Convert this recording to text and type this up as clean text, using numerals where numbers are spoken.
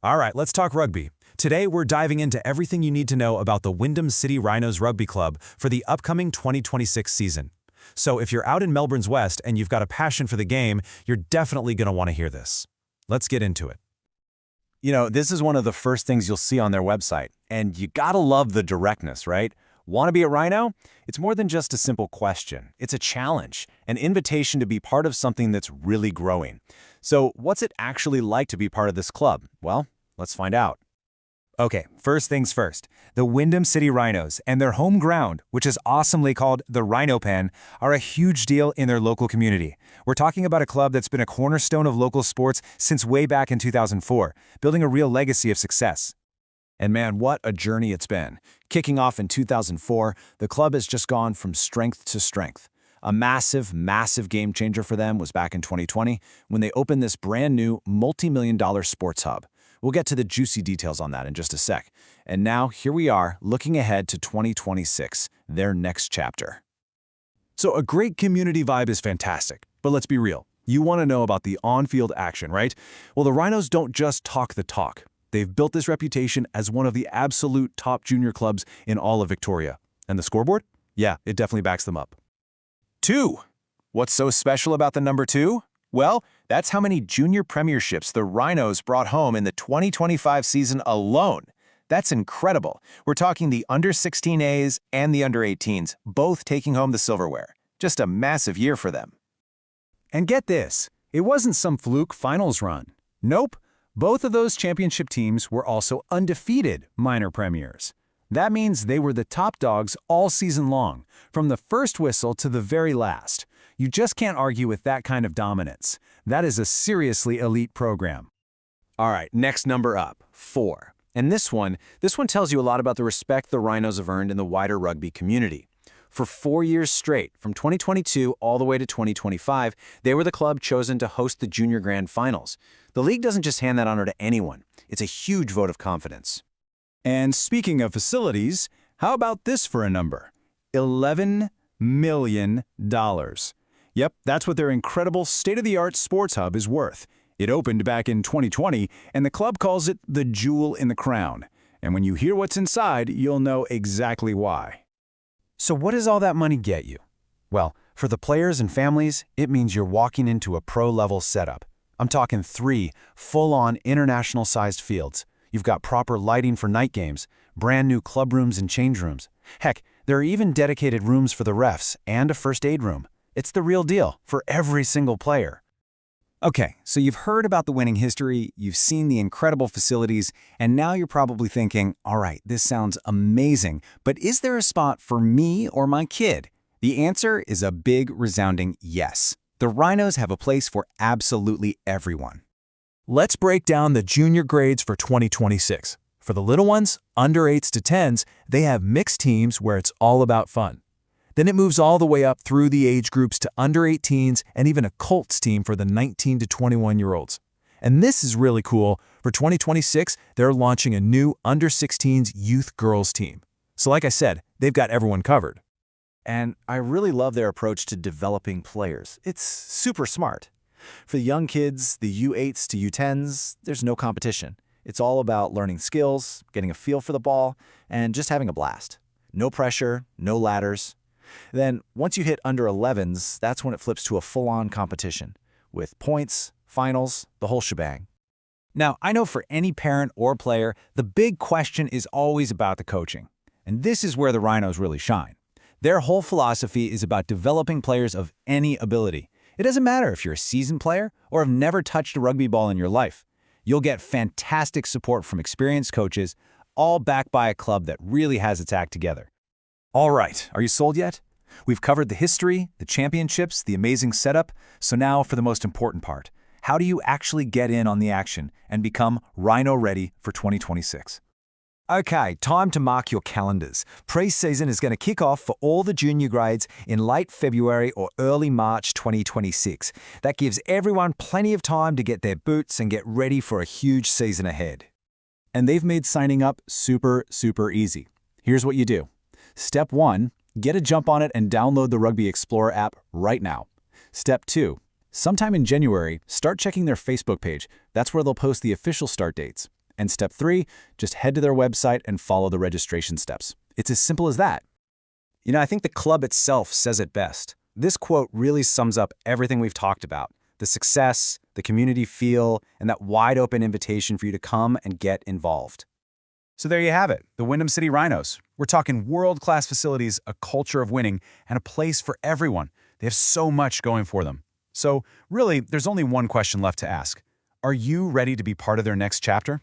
All right, let's talk rugby. Today, we're diving into everything you need to know about the Wyndham City Rhinos Rugby Club for the upcoming 2026 season. So if you're out in Melbourne's West and you've got a passion for the game, you're definitely going to want to hear this. Let's get into it. This is one of the first things you'll see on their website, and you gotta love the directness, right? Want to be at Rhino? It's more than just a simple question. It's a challenge, an invitation to be part of something that's really growing. So what's it actually like to be part of this club? Well, let's find out. Okay, first things first. The Wyndham City Rhinos and their home ground, which is awesomely called the Rhino Pen, are a huge deal in their local community. We're talking about a club that's been a cornerstone of local sports since way back in 2004, building a real legacy of success. And man, what a journey it's been. Kicking off in 2004, the club has just gone from strength to strength. A massive, massive game changer for them was back in 2020 when they opened this brand new multi-million-dollar sports hub. We'll get to the juicy details on that in just a sec. And now, here we are, looking ahead to 2026, their next chapter. So a great community vibe is fantastic, but let's be real. You want to know about the on-field action, right? Well, the Rhinos don't just talk the talk. They've built this reputation as one of the absolute top junior clubs in all of Victoria. And the scoreboard? Yeah, it definitely backs them up. 2. What's so special about the number 2? Well, that's how many junior premierships the Rhinos brought home in the 2025 season alone. That's incredible. We're talking the under-16As and the under-18s, both taking home the silverware. Just a massive year for them. And get this, it wasn't some fluke finals run. Nope, both of those championship teams were also undefeated minor premiers. That means they were the top dogs all season long, from the first whistle to the very last. You just can't argue with that kind of dominance. That is a seriously elite program. All right, next number up, 4. And this one tells you a lot about the respect the Rhinos have earned in the wider rugby community. For 4 years straight, from 2022 all the way to 2025, they were the club chosen to host the Junior Grand Finals. The league doesn't just hand that honor to anyone. It's a huge vote of confidence. And speaking of facilities, how about this for a number? $11 million. Yep, that's what their incredible state-of-the-art sports hub is worth. It opened back in 2020, and the club calls it the jewel in the crown. And when you hear what's inside, you'll know exactly why. So what does all that money get you? Well, for the players and families, it means you're walking into a pro-level setup. I'm talking 3 full-on international-sized fields. You've got proper lighting for night games, brand new club rooms and change rooms. Heck, there are even dedicated rooms for the refs and a first aid room. It's the real deal for every single player. Okay, so you've heard about the winning history, you've seen the incredible facilities, and now you're probably thinking, all right, this sounds amazing, but is there a spot for me or my kid? The answer is a big, resounding yes. The Rhinos have a place for absolutely everyone. Let's break down the junior grades for 2026. For the little ones, under 8s to 10s, they have mixed teams where it's all about fun. Then it moves all the way up through the age groups to under 18s and even a Colts team for the 19 to 21-year-olds. And this is really cool. For 2026, they're launching a new under 16s youth girls team. So like I said, they've got everyone covered. And I really love their approach to developing players. It's super smart. For the young kids, the U8s to U10s, there's no competition. It's all about learning skills, getting a feel for the ball, and just having a blast. No pressure, no ladders. Then, once you hit under 11s, that's when it flips to a full-on competition, with points, finals, the whole shebang. Now, I know for any parent or player, the big question is always about the coaching. And this is where the Rhinos really shine. Their whole philosophy is about developing players of any ability. It doesn't matter if you're a seasoned player or have never touched a rugby ball in your life. You'll get fantastic support from experienced coaches, all backed by a club that really has its act together. All right, are you sold yet? We've covered the history, the championships, the amazing setup, so now for the most important part. How do you actually get in on the action and become Rhino ready for 2026? Okay, time to mark your calendars. Pre-season is going to kick off for all the junior grades in late February or early March 2026. That gives everyone plenty of time to get their boots and get ready for a huge season ahead. And they've made signing up super, super easy. Here's what you do. Step 1, get a jump on it and download the Rugby Explorer app right now. Step 2, sometime in January, start checking their Facebook page. That's where they'll post the official start dates. And step 3, just head to their website and follow the registration steps. It's as simple as that. I think the club itself says it best. This quote really sums up everything we've talked about: the success, the community feel, and that wide-open invitation for you to come and get involved. So there you have it, the Wyndham City Rhinos. We're talking world-class facilities, a culture of winning, and a place for everyone. They have so much going for them. So really, there's only one question left to ask. Are you ready to be part of their next chapter?